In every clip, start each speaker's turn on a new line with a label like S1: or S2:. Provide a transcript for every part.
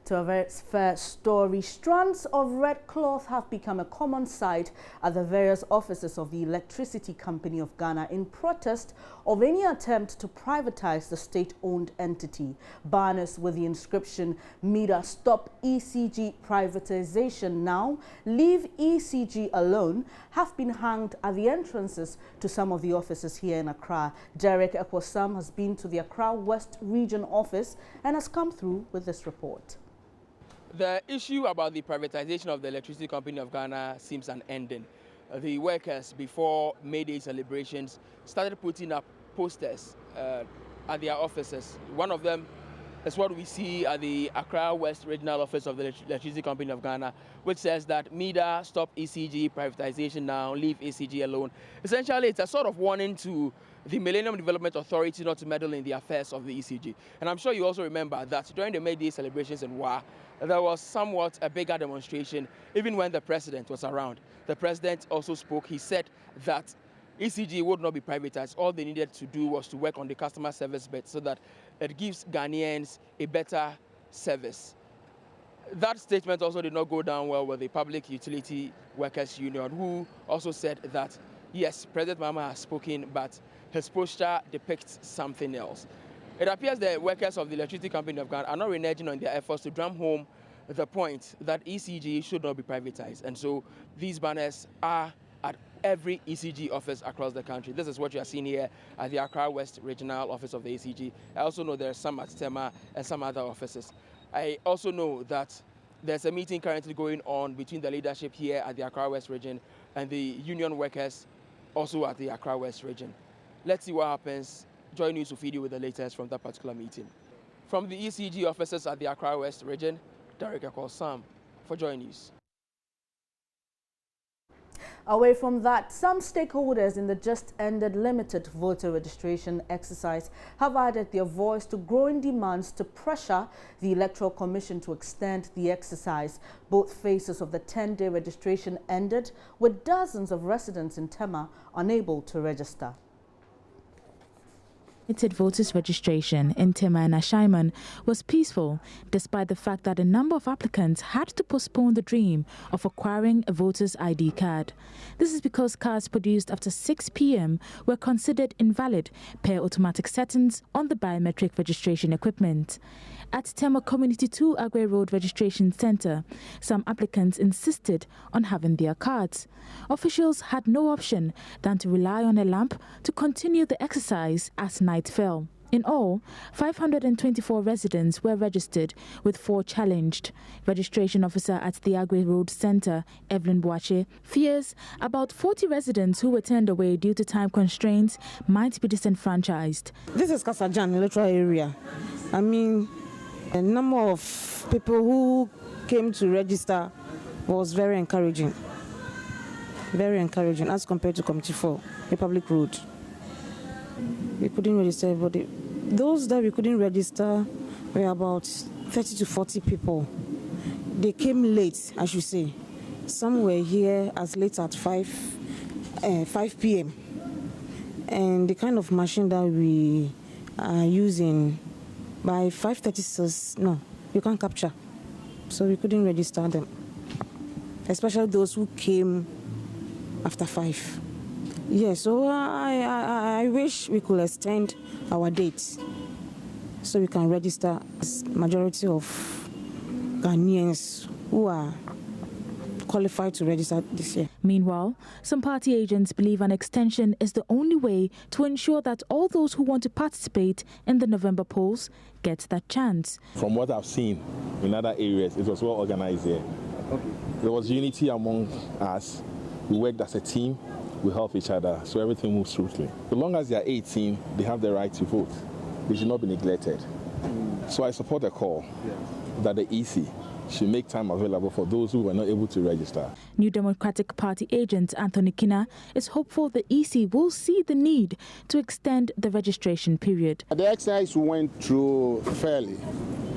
S1: To a very first story, strands of red cloth have become a common sight at the various offices of the Electricity Company of Ghana in protest of any attempt to privatize the state-owned entity. Banners with the inscription, "Midday, stop ECG privatization now, leave ECG alone," have been hanged at the entrances to some of the offices here in Accra. Derek Ekwosam has been to the Accra West Region office and has come through with this report.
S2: The issue about the privatization of the Electricity Company of Ghana seems unending. The workers, before Midday celebrations, started putting up posters at their offices. One of them is what we see at the Accra West Regional Office of the Electricity Company of Ghana, which says that Midday, stop ECG privatization now, leave ECG alone. Essentially, it's a sort of warning to the Millennium Development Authority not to meddle in the affairs of the ECG. And I'm sure you also remember that during the Midday celebrations in Wa, there was somewhat a bigger demonstration, even when the president was around. The president also spoke. He said that ECG would not be privatized. All they needed to do was to work on the customer service bit so that it gives Ghanaians a better service. That statement also did not go down well with the Public Utility Workers Union, who also said that, yes, President Mahama has spoken, but his posture depicts something else. It appears the workers of the Electricity Company of Ghana are not reneging on their efforts to drum home the point that ECG should not be privatized. And so these banners are at every ECG office across the country. This is what you are seeing here at the Accra West Regional Office of the ECG. I also know there are some at Tema and some other offices. I also know that there's a meeting currently going on between the leadership here at the Accra West region and the union workers also at the Accra West region. Let's see what happens. Join News to feed you with the latest from that particular meeting. From the ECG offices at the Accra West region, Derek Ekwosam for Joy News.
S1: Away from that, some stakeholders in the just-ended limited voter registration exercise have added their voice to growing demands to pressure the Electoral Commission to extend the exercise. Both phases of the 10-day registration ended, with dozens of residents in Tema unable to register.
S3: Voters registration in Tema and Ashaiman was peaceful, despite the fact that a number of applicants had to postpone the dream of acquiring a voter's ID card. This is because cards produced after 6 p.m. were considered invalid per automatic settings on the biometric registration equipment. At Tema Community 2 Agwe Road Registration Center, some applicants insisted on having their cards. Officials had no option than to rely on a lamp to continue the exercise as night fell. In all, 524 residents were registered, with 4 challenged. Registration officer at the Agwe Road Center, Evelyn Boache, fears about 40 residents who were turned away due to time constraints might be disenfranchised.
S4: This is Kasajan electoral area. I mean, the number of people who came to register was very encouraging as compared to Committee 4, Republic Road. We couldn't register everybody. Those that we couldn't register were about 30 to 40 people. They came late, I should say. Some were here as late as 5 p.m. And the kind of machine that we are using, by 5:36, no, you can't capture. So we couldn't register them, especially those who came after 5. Yes, so I wish we could extend our dates so we can register as majority of Ghanaians who are qualified to register this year.
S3: Meanwhile, some party agents believe an extension is the only way to ensure that all those who want to participate in the November polls get that chance.
S5: From what I've seen in other areas, it was well organized here. Okay. There was unity among us. We worked as a team. We help each other, so everything moves smoothly. So long as they are 18, they have the right to vote. They should not be neglected. So I support the call that the EC should make time available for those who were not able to register.
S3: New Democratic Party agent Anthony Kina is hopeful the EC will see the need to extend the registration period.
S6: The exercise went through fairly.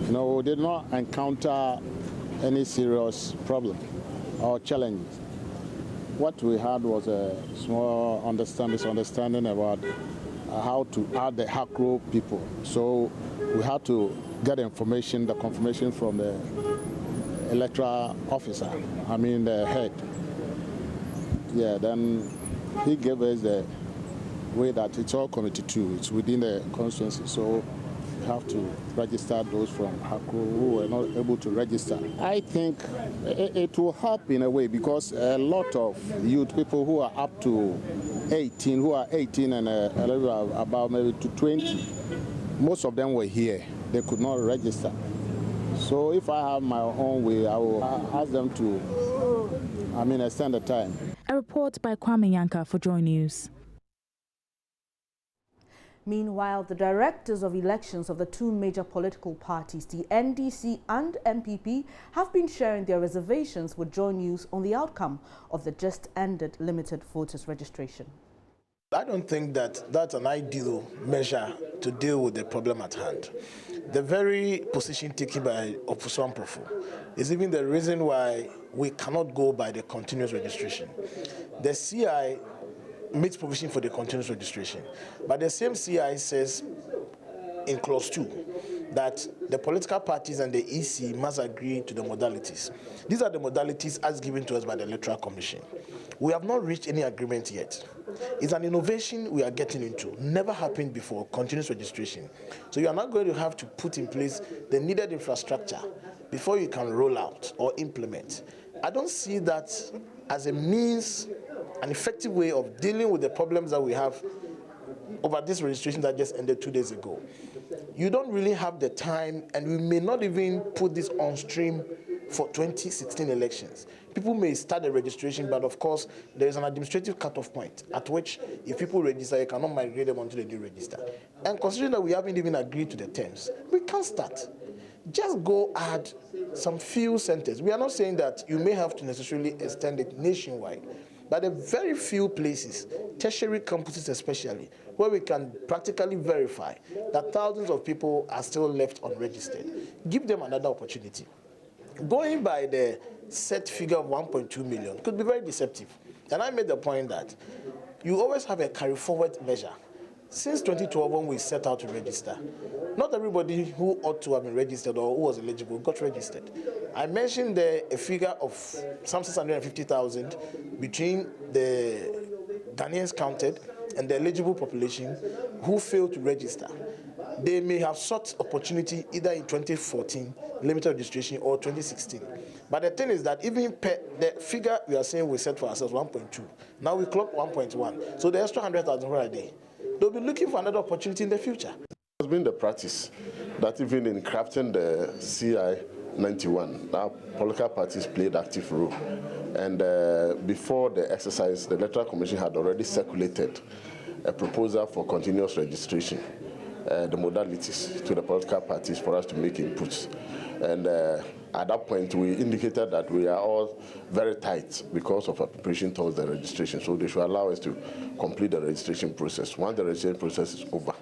S6: We did not encounter any serious problem or challenges. What we had was a small misunderstanding about how to add the HACRO people. So we had to get information, the confirmation from the electoral officer, the head. Yeah, then he gave us the way that it's all committee 2, it's within the constituency. So we have to register those from HACRO who were not able to register. I think it will help in a way because a lot of youth people who are up to 18, who are 18 and a little about maybe to 20, most of them were here. They could not register. So if I have my own way, I will ask them to, extend the time.
S3: A report by Kwame Yanka for Joy News.
S1: Meanwhile, the directors of elections of the two major political parties, the NDC and MPP, have been sharing their reservations with Joy News on the outcome of the just-ended limited voters registration.
S7: I don't think that that's an ideal measure to deal with the problem at hand. The very position taken by Opposition Profu is even the reason why we cannot go by the continuous registration. The CI makes provision for the continuous registration, but the same CI says in clause 2 that the political parties and the EC must agree to the modalities. These are the modalities as given to us by the Electoral Commission. We have not reached any agreement yet. It's an innovation we are getting into. Never happened before, continuous registration. So you are not going to have to put in place the needed infrastructure before you can roll out or implement. I don't see that as a means, an effective way of dealing with the problems that we have over this registration that just ended 2 days ago. You don't really have the time, and we may not even put this on stream for 2016 elections. People may start the registration, but of course, there is an administrative cutoff point at which if people register, you cannot migrate them until they do register. And considering that we haven't even agreed to the terms, we can't start. Just go add some few centers. We are not saying that you may have to necessarily extend it nationwide, but there are very few places, tertiary campuses especially, where we can practically verify that thousands of people are still left unregistered. Give them another opportunity. Going by the set figure of 1.2 million could be very deceptive. And I made the point that you always have a carry forward measure. Since 2012, when we set out to register, not everybody who ought to have been registered or who was eligible got registered. I mentioned there a figure of some 650,000 between the Ghanaians counted and the eligible population who failed to register. They may have sought opportunity either in 2014, limited registration, or 2016. But the thing is that even the figure we are saying we set for ourselves, 1.2, now we clock 1.1. So the extra 100,000 per day, they'll be looking for another opportunity in the future.
S8: It has been the practice that even in crafting the CI 91, now political parties played active role. And before the exercise, the Electoral Commission had already circulated a proposal for continuous registration, the modalities to the political parties for us to make inputs. And at that point, we indicated that we are all very tight because of our preparation towards the registration. So they should allow us to complete the registration process. Once the registration process is over,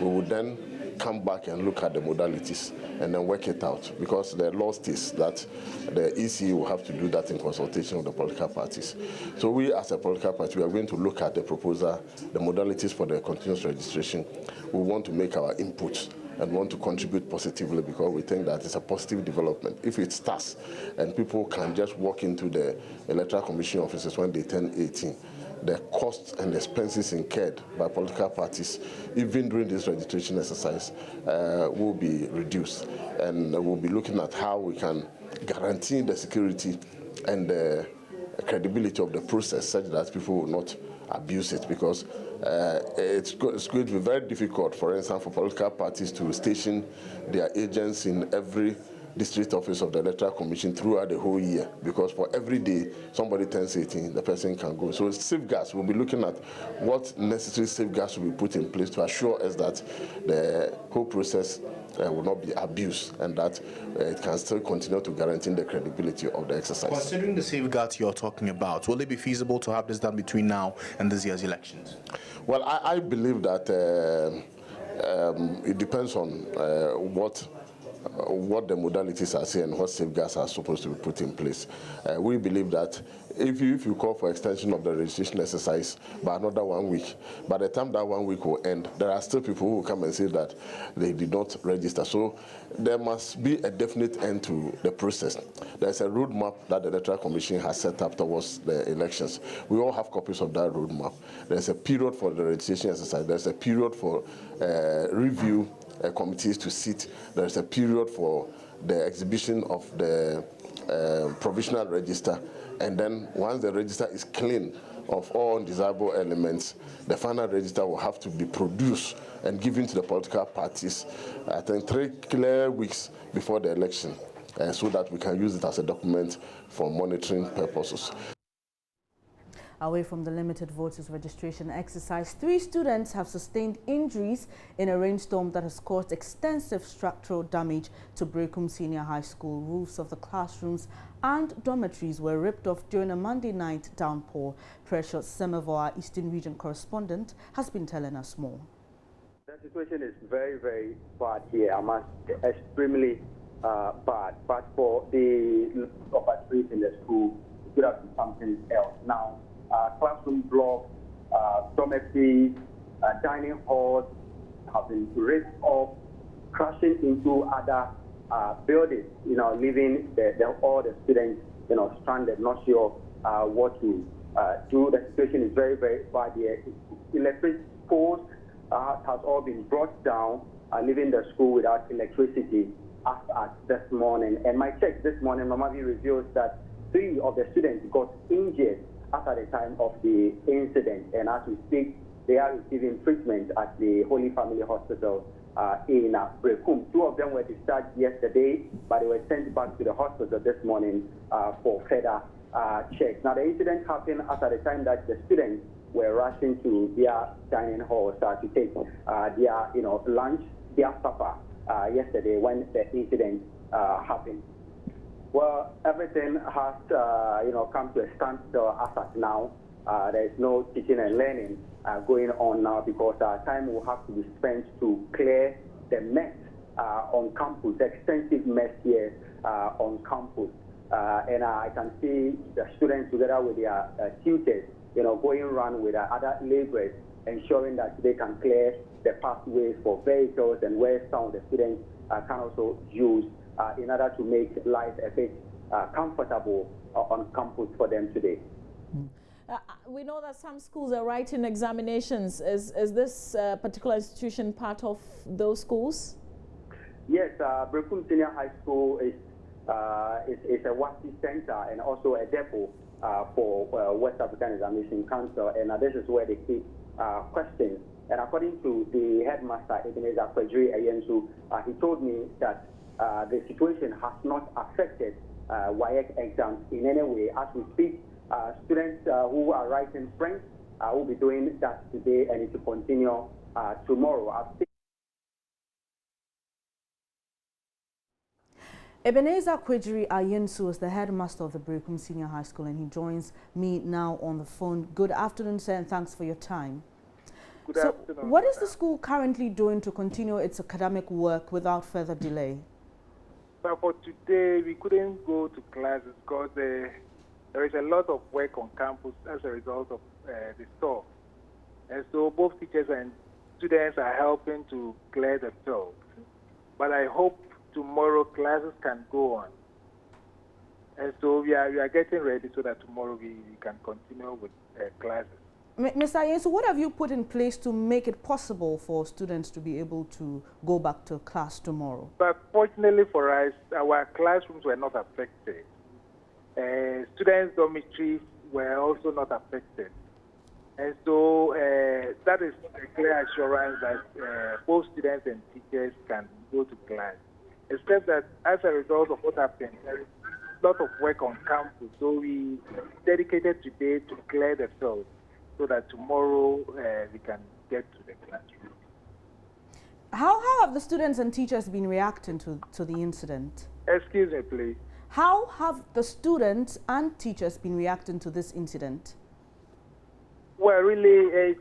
S8: we will then come back and look at the modalities and then work it out, because the law states that the EC will have to do that in consultation with the political parties. So we as a political party, we are going to look at the proposal, the modalities for the continuous registration. We want to make our inputs and want to contribute positively because we think that it's a positive development. If it starts and people can just walk into the Electoral Commission offices when they turn 18, the costs and expenses incurred by political parties, even during this registration exercise, will be reduced. And we'll be looking at how we can guarantee the security and the credibility of the process such that people will not abuse it, because it's going to be very difficult, for instance, for political parties to station their agents in every district office of the Electoral Commission throughout the whole year, because for every day somebody turns 18, the person can go. So safeguards, we'll be looking at what necessary safeguards will be put in place to assure us that the whole process will not be abused and that it can still continue to guarantee the credibility of the exercise.
S9: Considering the safeguards you're talking about, will it be feasible to have this done between now and this year's elections?
S8: Well, I believe that it depends on what what the modalities are saying and what safeguards are supposed to be put in place. We believe that if you call for extension of the registration exercise by another 1 week, by the time that 1 week will end, there are still people who will come and say that they did not register. So there must be a definite end to the process. There's a roadmap that the Electoral Commission has set up towards the elections. We all have copies of that roadmap. There's a period for the registration exercise. There's a period for review committees to sit. There's a period for the exhibition of the provisional register, and then once the register is clean of all undesirable elements, the final register will have to be produced and given to the political parties, I think 3 clear weeks before the election, so that we can use it as a document for monitoring purposes.
S1: Away from the limited voters registration exercise, 3 students have sustained injuries in a rainstorm that has caused extensive structural damage to Brekum Senior High School. Roofs of the classrooms and dormitories were ripped off during a Monday night downpour. Precious Semevo, our Eastern Region correspondent, has been telling us more.
S10: The situation is very, very bad here. I must extremely bad. But for the dormitories in the school, it could have been something else. Now, classroom blocks, dormitories, dining halls have been ripped off, crashing into other buildings, leaving all the students, stranded, not sure what to do. The situation is very, very bad here. Electric poles has all been brought down, leaving the school without electricity as at this morning. And my check this morning normally reveals that 3 of the students got injured at the time of the incident, and as we speak, they are receiving treatment at the Holy Family Hospital in Brekum. 2 of them were discharged yesterday, but they were sent back to the hospital this morning for further checks. Now, the incident happened at the time that the students were rushing to their dining halls to take their lunch, their supper yesterday when the incident happened. Well, everything has, come to a standstill as at now. There is no teaching and learning going on now because time will have to be spent to clear the mess on campus, the extensive mess here on campus. And I can see the students together with their tutors, going around with other laborers, ensuring that they can clear the pathways for vehicles and where some of the students can also use in order to make life a bit comfortable on campus for them today.
S11: We know that some schools are writing examinations. Is this particular institution part of those schools?
S10: Yes, Brekum Senior High School is a WASI center and also a depot for West African Examination Council, and this is where they keep questions. And according to the headmaster, Ebenezer Kwejiri Ayensu, he told me that the situation has not affected WAEC exams in any way. As we speak, students who are writing French will be doing that today and it will continue tomorrow.
S1: Ebenezer Kwejiri Ayensu is the headmaster of the Brekum Senior High School, and he joins me now on the phone. Good afternoon, sir, and thanks for your time.
S12: Good afternoon.
S1: What is the school currently doing to continue its academic work without further delay?
S12: But for today, we couldn't go to classes because there is a lot of work on campus as a result of the storm. And so both teachers and students are helping to clear the field. But I hope tomorrow classes can go on. And so we are getting ready so that tomorrow we can continue with classes.
S1: Mr. Ayensu, what have you put in place to make it possible for students to be able to go back to class tomorrow?
S12: But fortunately for us, our classrooms were not affected. Students' dormitories were also not affected. And so that is a clear assurance that both students and teachers can go to class. Except that as a result of what happened, there is a lot of work on campus. So we dedicated today to clear the field, so that tomorrow we can get to the classroom.
S1: How have the students and teachers been reacting to the incident?
S12: Excuse me, please.
S1: How have the students and teachers been reacting to this incident?
S12: Well, really,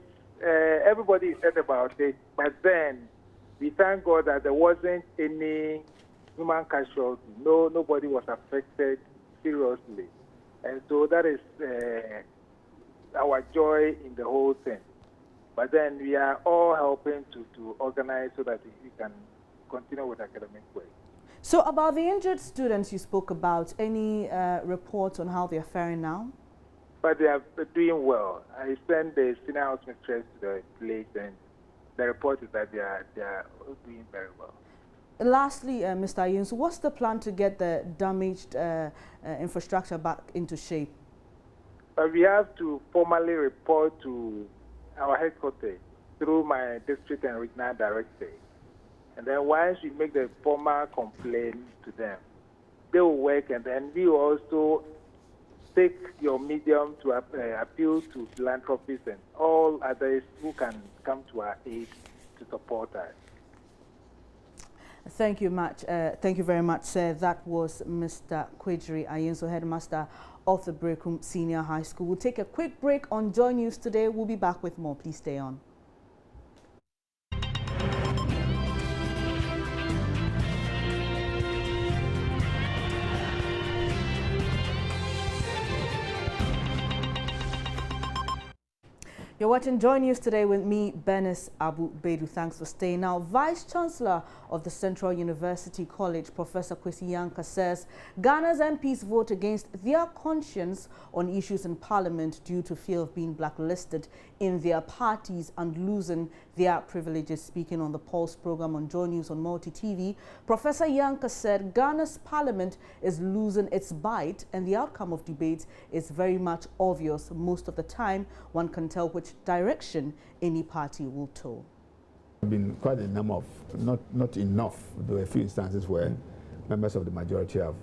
S12: everybody said about it, but then we thank God that there wasn't any human casualty. Nobody was affected seriously. And so that is our joy in the whole thing. But then we are all helping to organize so that we can continue with academic work.
S1: So about the injured students you spoke about, any reports on how they are faring now?
S12: But they are doing well. I sent the senior house mistress to the place, and the report is that they are doing very well.
S1: Lastly, Mr. Ayinso, what's the plan to get the damaged infrastructure back into shape?
S12: We have to formally report to our headquarters through my district and regional director. And then once we make the formal complaint to them, they will work, and then we will also take your medium to appeal to philanthropists and all others who can come to our aid to support us.
S1: Thank you much. Thank you very much, sir. That was Mr. Kwejiri Ayinso, headmaster of the Brekum Senior High School. We'll take a quick break on Joy News Today. We'll be back with more. Please stay on. You're watching Joy News Today with me, Benis Abu Bedu. Thanks for staying. Now, Vice Chancellor of the Central University College, Professor Kwesi Yanka, says Ghana's MPs vote against their conscience on issues in Parliament due to fear of being blacklisted in their parties and losing their privileges. Speaking on the Pulse program on Joy News on Multi TV, Professor Yanka said Ghana's Parliament is losing its bite and the outcome of debates is very much obvious. Most of the time, one can tell which direction any party will toe.
S13: There have been quite a number of, not enough, there were a few instances where members of the majority have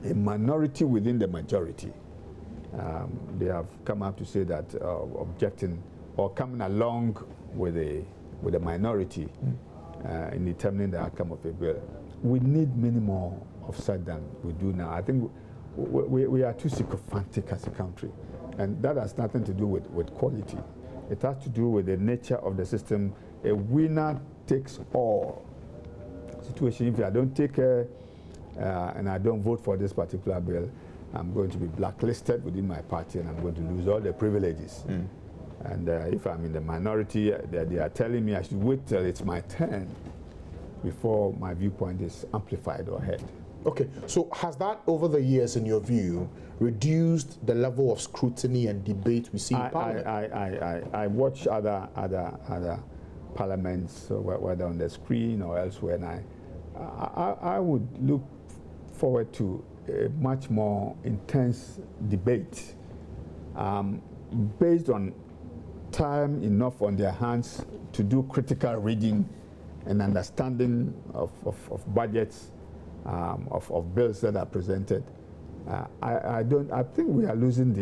S13: a minority within the majority. They have come up to say that objecting or coming along with a minority in determining the outcome of a bill. We need many more of such than we do now. I think we are too sycophantic as a country. And that has nothing to do with quality. It has to do with the nature of the system. A winner takes all situation. If I don't take care and I don't vote for this particular bill, I'm going to be blacklisted within my party and I'm going to lose all the privileges. And if I'm in the minority, they are telling me I should wait till it's my turn before my viewpoint is amplified or heard.
S9: Okay, so has that over the years, in your view, reduced the level of scrutiny and debate we see in Parliament?
S13: I watch other parliaments, whether on the screen or elsewhere, and I would look forward to a much more intense debate based on time enough on their hands to do critical reading and understanding of budgets, of bills that are presented. I think we are losing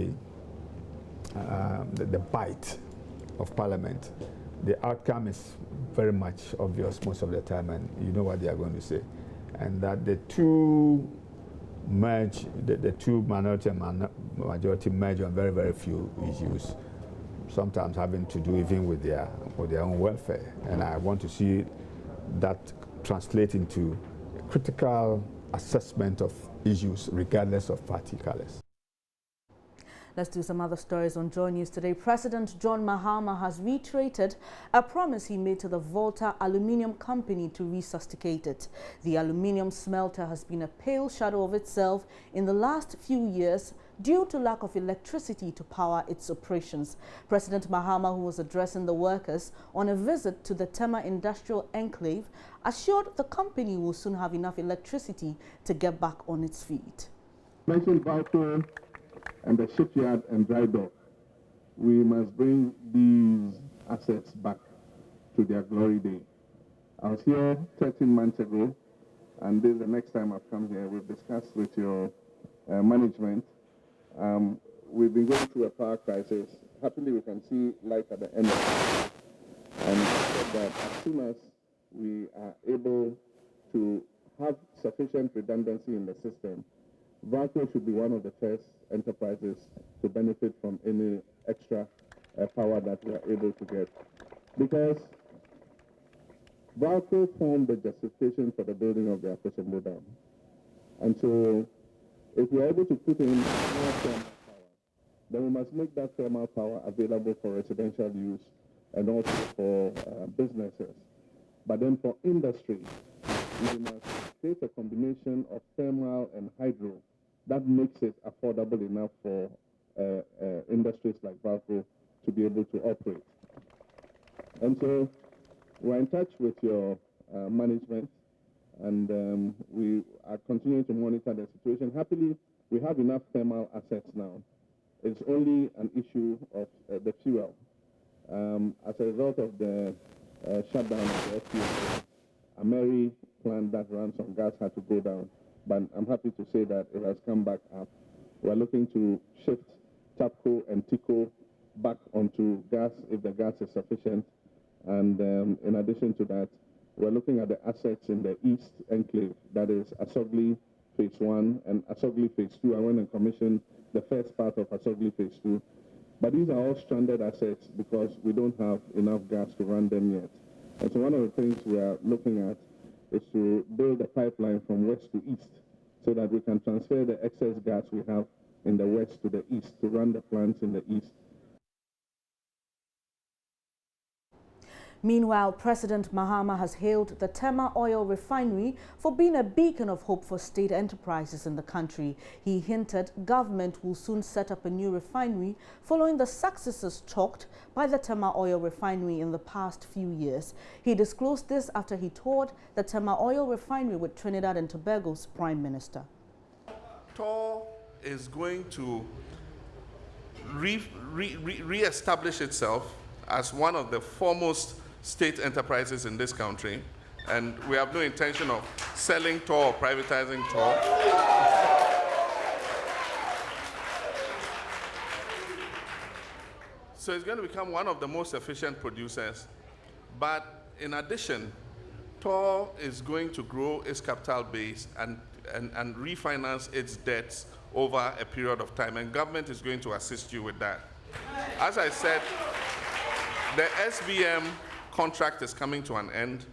S13: the bite of Parliament. The outcome is very much obvious most of the time, and you know what they are going to say. And that the two merge, the two minority and majority merge on very, very few issues, sometimes having to do even with their own welfare. And I want to see that translate into critical assessment of issues regardless of party colors.
S1: Let's do some other stories on Joy News Today. President John Mahama has reiterated a promise he made to the Volta Aluminium company to resuscitate it. The aluminium smelter has been a pale shadow of itself in the last few years due to lack of electricity to power its operations. President Mahama, who was addressing the workers on a visit to the Tema Industrial Enclave, assured the company will soon have enough electricity to get back on its feet.
S14: Mentioned Volta and the shipyard and dry dock, we must bring these assets back to their glory day. I was here 13 months ago, and this is the next time I've come here. We've discussed with your management. We've been going through a power crisis. Happily, we can see light at the end of it. And that as soon as we are able to have sufficient redundancy in the system, Valco should be one of the first enterprises to benefit from any extra power that we are able to get. Because Valco formed the justification for the building of the Akosombo Dam. And so if we're able to put in more thermal power, then we must make that thermal power available for residential use and also for businesses. But then for industry, we must create a combination of thermal and hydro that makes it affordable enough for industries like Valco to be able to operate. And so we're in touch with your management, and we are continuing to monitor the situation. Happily, we have enough thermal assets now. It's only an issue of the fuel. As a result of the shutdown of the FPSO, a Mary plant that runs on gas had to go down, but I'm happy to say that it has come back up. We're looking to shift TAPCO and TICO back onto gas if the gas is sufficient. And in addition to that, we're looking at the assets in the East Enclave, that is Asogli Phase 1 and Asogli Phase 2. I went and commissioned the first part of Asogli Phase 2. But these are all stranded assets because we don't have enough gas to run them yet. And so one of the things we are looking at is to build a pipeline from west to east so that we can transfer the excess gas we have in the west to the east to run the plants in the east.
S1: Meanwhile, President Mahama has hailed the Tema Oil Refinery for being a beacon of hope for state enterprises in the country. He hinted government will soon set up a new refinery following the successes chalked by the Tema Oil Refinery in the past few years. He disclosed this after he toured the Tema Oil Refinery with Trinidad and Tobago's Prime Minister.
S15: TOR is going to re-establish itself as one of the foremost state enterprises in this country, and we have no intention of selling TOR or privatizing TOR. So it's going to become one of the most efficient producers, but in addition, TOR is going to grow its capital base and refinance its debts over a period of time, and government is going to assist you with that. As I said, the SBM contract is coming to an end,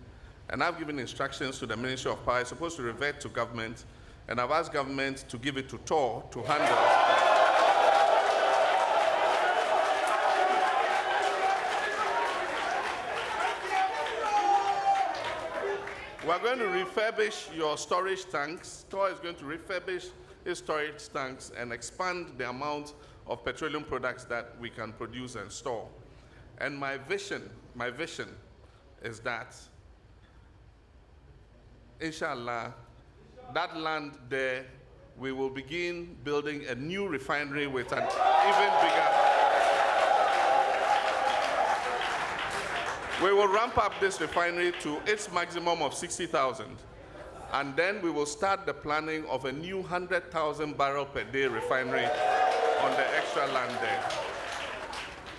S15: and I've given instructions to the Ministry of Power. It's supposed to revert to government, and I've asked government to give it to TOR to handle. We're going to refurbish your storage tanks. TOR is going to refurbish its storage tanks and expand the amount of petroleum products that we can produce and store. And my vision is that, inshallah, that land there, we will begin building a new refinery with an even bigger. We will ramp up this refinery to its maximum of 60,000. And then we will start the planning of a new 100,000 barrel per day refinery on the extra land there.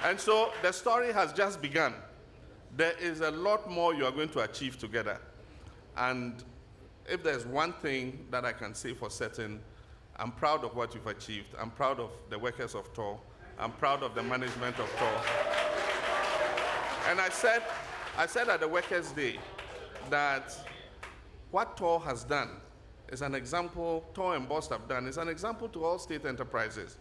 S15: And so the story has just begun. There is a lot more you are going to achieve together. And if there's one thing that I can say for certain, I'm proud of what you've achieved. I'm proud of the workers of TOR. I'm proud of the management of TOR. And I said at the Workers' Day that what TOR has done is an example, TOR and BOST have done, is an example to all state enterprises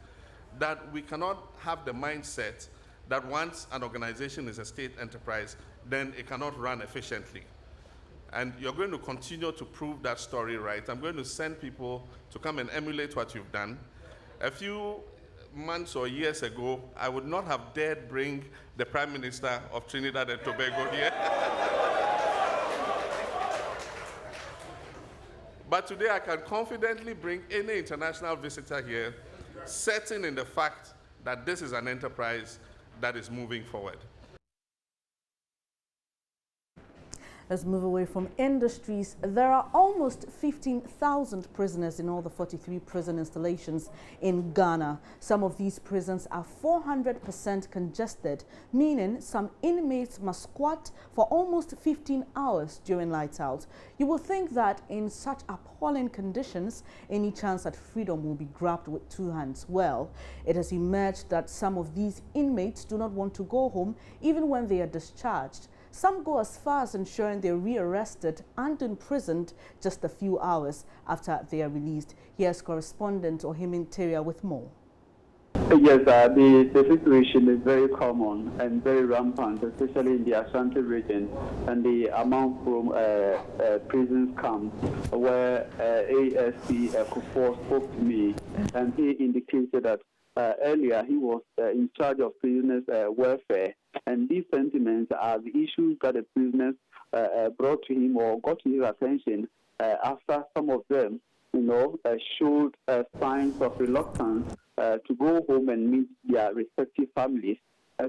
S15: that we cannot have the mindset that once an organization is a state enterprise, then it cannot run efficiently. And you're going to continue to prove that story right. I'm going to send people to come and emulate what you've done. A few months or years ago, I would not have dared bring the Prime Minister of Trinidad and Tobago here. But today I can confidently bring any international visitor here, certain in the fact that this is an enterprise that is moving forward.
S1: Let's move away from industries. There are almost 15,000 prisoners in all the 43 prison installations in Ghana. Some of these prisons are 400% congested, meaning some inmates must squat for almost 15 hours during lights out. You will think that in such appalling conditions, any chance at freedom will be grabbed with two hands. Well, it has emerged that some of these inmates do not want to go home even when they are discharged. Some go as far as ensuring they're rearrested and imprisoned just a few hours after they are released. Here's correspondent Mohammed with more.
S16: Yes, the situation is very common and very rampant, especially in the Ashanti region and the amount from prisons camp, where ASP Kufuor spoke to me, and he indicated that earlier he was in charge of prisoners' welfare, and these sentiments are the issues that the prisoners brought to him or got to his attention after some of them, showed signs of reluctance to go home and meet their respective families.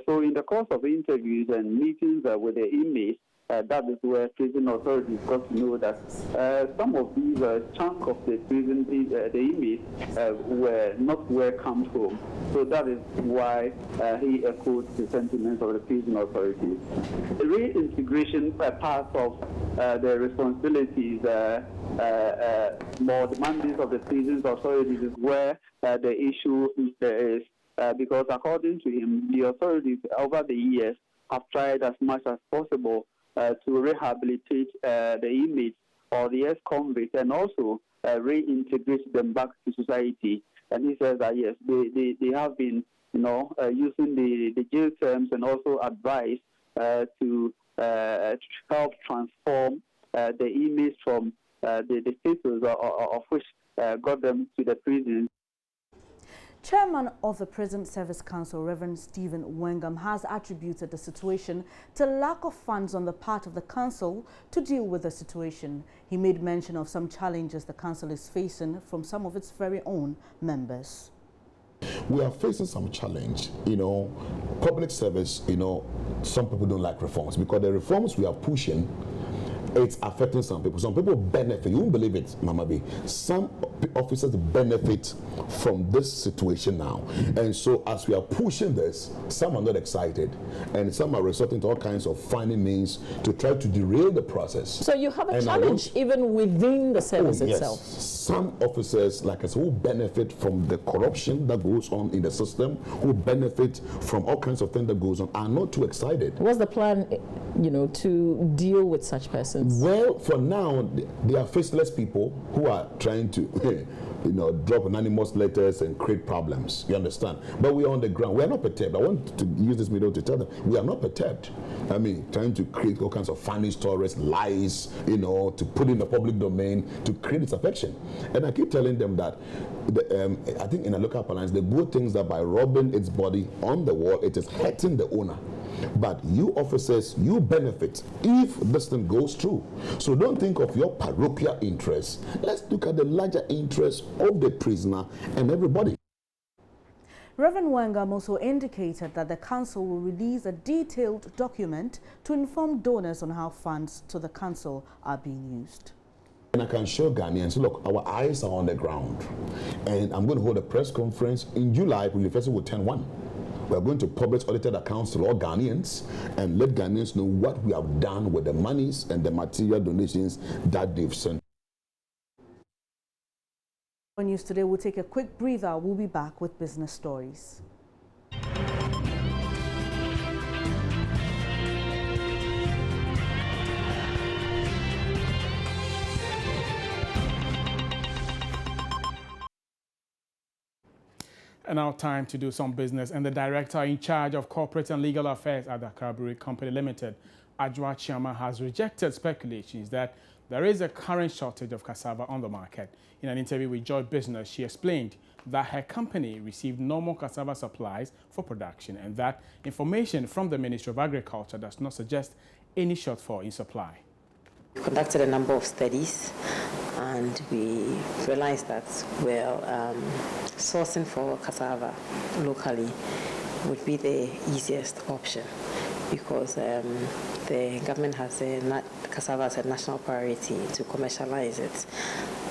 S16: So in the course of interviews and meetings with the inmates, that is where prison authorities got to know that some of these chunk of the prison, the inmates were not welcomed home. So that is why he echoed the sentiments of the prison authorities. The reintegration part of the responsibilities, more demanding of the prison authorities is where the issue is, because according to him, the authorities over the years have tried as much as possible to rehabilitate the inmates or the ex-convicts and also reintegrate them back to society. And he says that, yes, they have been, using the jail terms and also advice to help transform the inmates from the status of which got them to the prison.
S1: Chairman of the Prison Service Council, Reverend Stephen Wengam, has attributed the situation to lack of funds on the part of the council to deal with the situation. He made mention of some challenges the council is facing from some of its very own members.
S9: We are facing some challenge, public service, some people don't like reforms because the reforms we are pushing, it's affecting some people. Some people benefit. You won't believe it, Mama B. Some officers benefit from this situation now. And so as we are pushing this, some are not excited. And some are resorting to all kinds of funny means to try to derail the process.
S11: So you have a challenge even within the service itself.
S9: Some officers, like I said, who benefit from the corruption that goes on in the system, who benefit from all kinds of things that goes on, are not too excited.
S11: What's the plan, to deal with such persons?
S9: Well, for now, they are faceless people who are trying to, drop anonymous letters and create problems. You understand? But we are on the ground. We are not perturbed. I want to use this medium to tell them we are not perturbed. I mean, trying to create all kinds of funny stories, lies, to put in the public domain to create disaffection. And I keep telling them that, I think in a local parlance, the good things that by rubbing its body on the wall, it is hurting the owner. But you officers, you benefit if this thing goes through. So don't think of your parochial interests. Let's look at the larger interests of the prisoner and everybody.
S1: Reverend Wengam also indicated that the council will release a detailed document to inform donors on how funds to the council are being used.
S9: And I can show Ghanaians, look, our eyes are on the ground. And I'm going to hold a press conference in July when the festival will turn 1. We are going to publish audited accounts to all Ghanaians and let Ghanaians know what we have done with the monies and the material donations that they've sent.
S1: On News Today, we'll take a quick breather. We'll be back with business stories.
S17: And now time to do some business. And the director in charge of corporate and legal affairs at the Accra Brewery Company Limited, Adjoa Chiama, has rejected speculations that there is a current shortage of cassava on the market. In an interview with Joy Business, she explained that her company received normal cassava supplies for production and that information from the Ministry of Agriculture does not suggest any shortfall in supply.
S18: We conducted a number of studies and we realized that, sourcing for cassava locally would be the easiest option because the government has cassava as a national priority to commercialize it.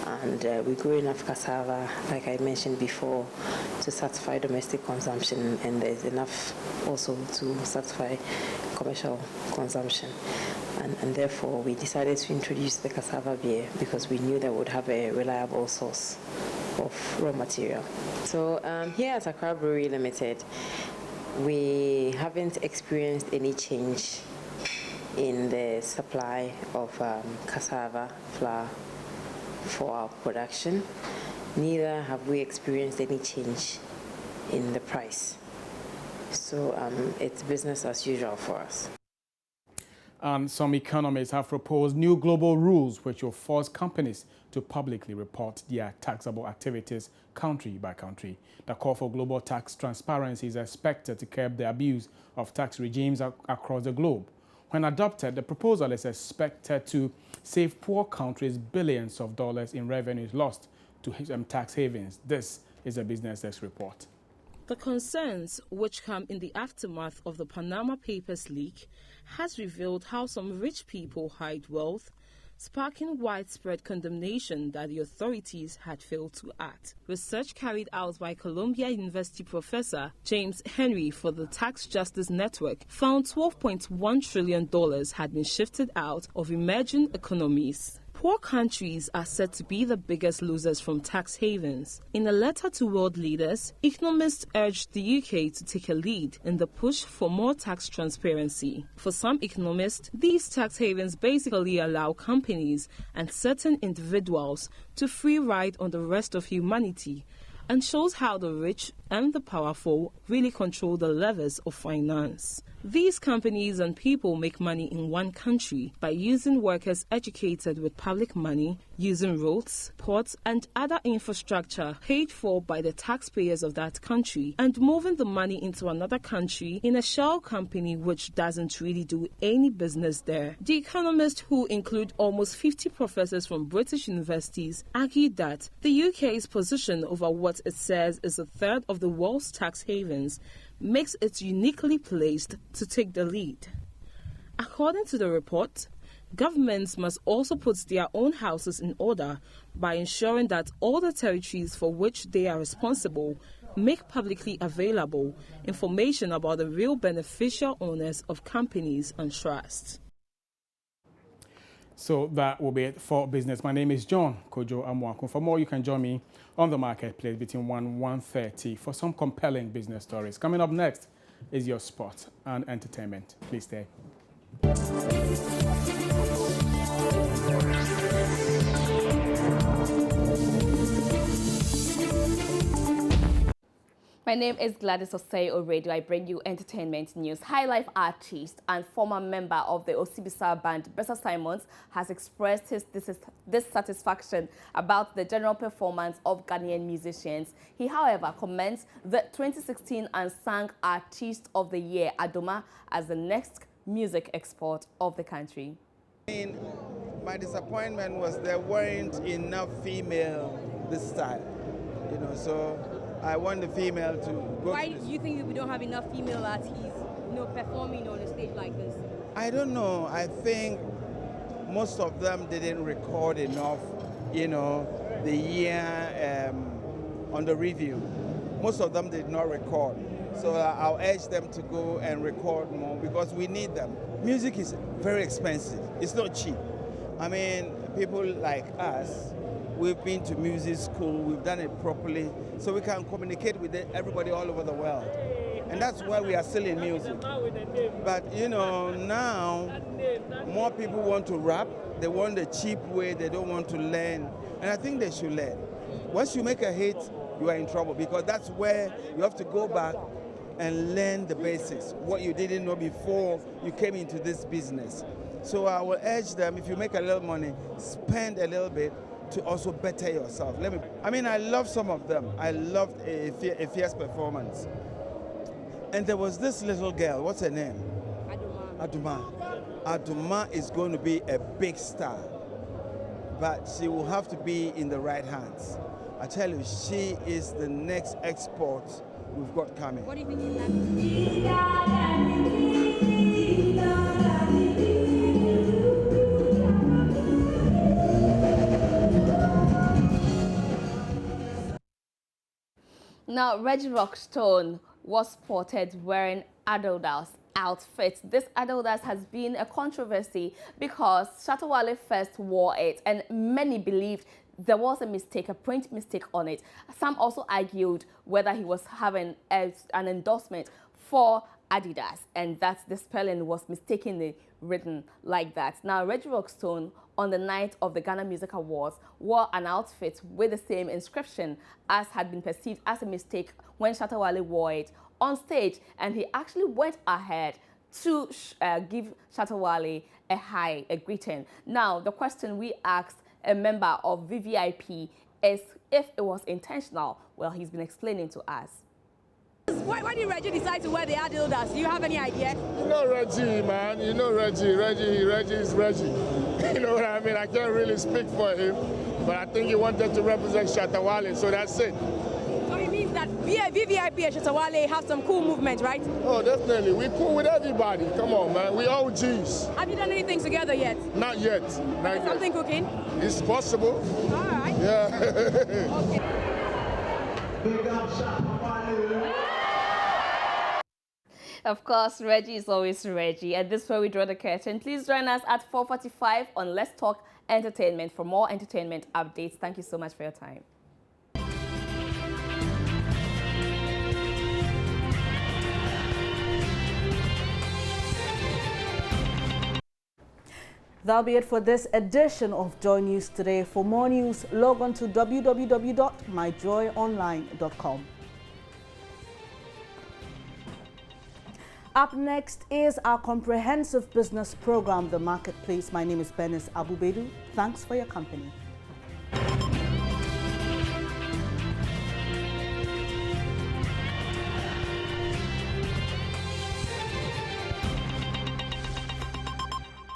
S18: And we grow enough cassava, like I mentioned before, to satisfy domestic consumption, and there's enough also to satisfy commercial consumption. And therefore, we decided to introduce the cassava beer because we knew that we would have a reliable source of raw material. So here at Accra Brewery Limited, we haven't experienced any change in the supply of cassava flour for our production. Neither have we experienced any change in the price. So it's business as usual for us.
S17: And some economists have proposed new global rules which will force companies to publicly report their taxable activities country by country. The call for global tax transparency is expected to curb the abuse of tax regimes across the globe. When adopted, the proposal is expected to save poor countries billions of dollars in revenues lost to tax havens. This is a Business Desk report.
S19: The concerns, which come in the aftermath of the Panama Papers leak, has revealed how some rich people hide wealth, sparking widespread condemnation that the authorities had failed to act. Research carried out by Columbia University professor James Henry for the Tax Justice Network found $12.1 trillion had been shifted out of emerging economies. Poor countries are said to be the biggest losers from tax havens. In a letter to world leaders, economists urged the UK to take a lead in the push for more tax transparency. For some economists, these tax havens basically allow companies and certain individuals to free ride on the rest of humanity, and shows how the rich and the powerful really control the levers of finance. These companies and people make money in one country by using workers educated with public money, using roads, ports, and other infrastructure paid for by the taxpayers of that country, and moving the money into another country in a shell company which doesn't really do any business there. The economists, who include almost 50 professors from British universities, argued that the UK's position over what it says is a third of the world's tax havens makes it uniquely placed to take the lead. According to the report, governments must also put their own houses in order by ensuring that all the territories for which they are responsible make publicly available information about the real beneficial owners of companies and trusts.
S17: So that will be it for business. My name is John Kojo Amwaku. For more, you can join me on the marketplace between 1 and 1:30 for some compelling business stories. Coming up next is your sport and entertainment. Please stay.
S20: My name is Gladys Osei Oredo. I bring you entertainment news. High life artist and former member of the Osibisa band, Bessa Simons, has expressed his dissatisfaction about the general performance of Ghanaian musicians. He, however, commends the 2016 Unsung Artist of the Year, Adoma, as the next music export of the country.
S21: My disappointment was there weren't enough female this time, so I want the female to go.
S22: Why do you think we don't have enough female artists, performing on a stage like this?
S21: I don't know. I think most of them didn't record enough, the year on the review. Most of them did not record. So I'll urge them to go and record more because we need them. Music is very expensive. It's not cheap. I mean, people like us, we've been to music school, we've done it properly, so we can communicate with everybody all over the world. And that's why we are still in music. But, now more people want to rap, they want the cheap way, they don't want to learn, and I think they should learn. Once you make a hit, you are in trouble because that's where you have to go back and learn the basics, what you didn't know before you came into this business. So I will urge them, if you make a little money, spend a little bit to also better yourself. I love some of them. I loved a fierce performance. And there was this little girl, what's her name? Adoma. Adoma is going to be a big star, but she will have to be in the right hands. I tell you, she is the next export we've got coming.
S22: What do you think of that?
S20: Now, Reggie Rockstone was spotted wearing Adidas outfit. This Adidas has been a controversy because Shatawale first wore it and many believed there was a mistake, a print mistake on it. Some also argued whether he was having an endorsement for Adidas, and that the spelling was mistakenly written like that. Now, Reggie Rockstone, on the night of the Ghana Music Awards, wore an outfit with the same inscription as had been perceived as a mistake when Shatta Wale wore it on stage, and he actually went ahead to give Shatta Wale a greeting. Now, the question we asked a member of VVIP is if it was intentional. Well, he's been explaining to us.
S22: Why did Reggie decide to wear the Adidas? Do you have any idea?
S2: You know Reggie, man. You know Reggie. Reggie is Reggie. You know what I mean? I can't really speak for him, but I think he wanted to represent Shatta Wale, so that's it.
S22: So it means that VVIP and Shatta Wale have some cool movement, right?
S2: Oh, definitely. We cool with everybody. Come on, man. We OGs.
S22: Have you done anything together yet?
S2: Not yet. Not yet.
S22: Something cooking?
S2: It's possible.
S22: All right.
S2: Yeah.
S22: Okay.
S2: Big up Shatta Wale.
S20: Of course, Reggie is always Reggie. And this is where we draw the curtain. Please join us at 4:45 on Let's Talk Entertainment for more entertainment updates. Thank you so much for your time.
S1: That'll be it for this edition of Joy News Today. For more news, log on to www.myjoyonline.com. Up next is our comprehensive business program, The Marketplace. My name is Benis Abubedu. Thanks for your company.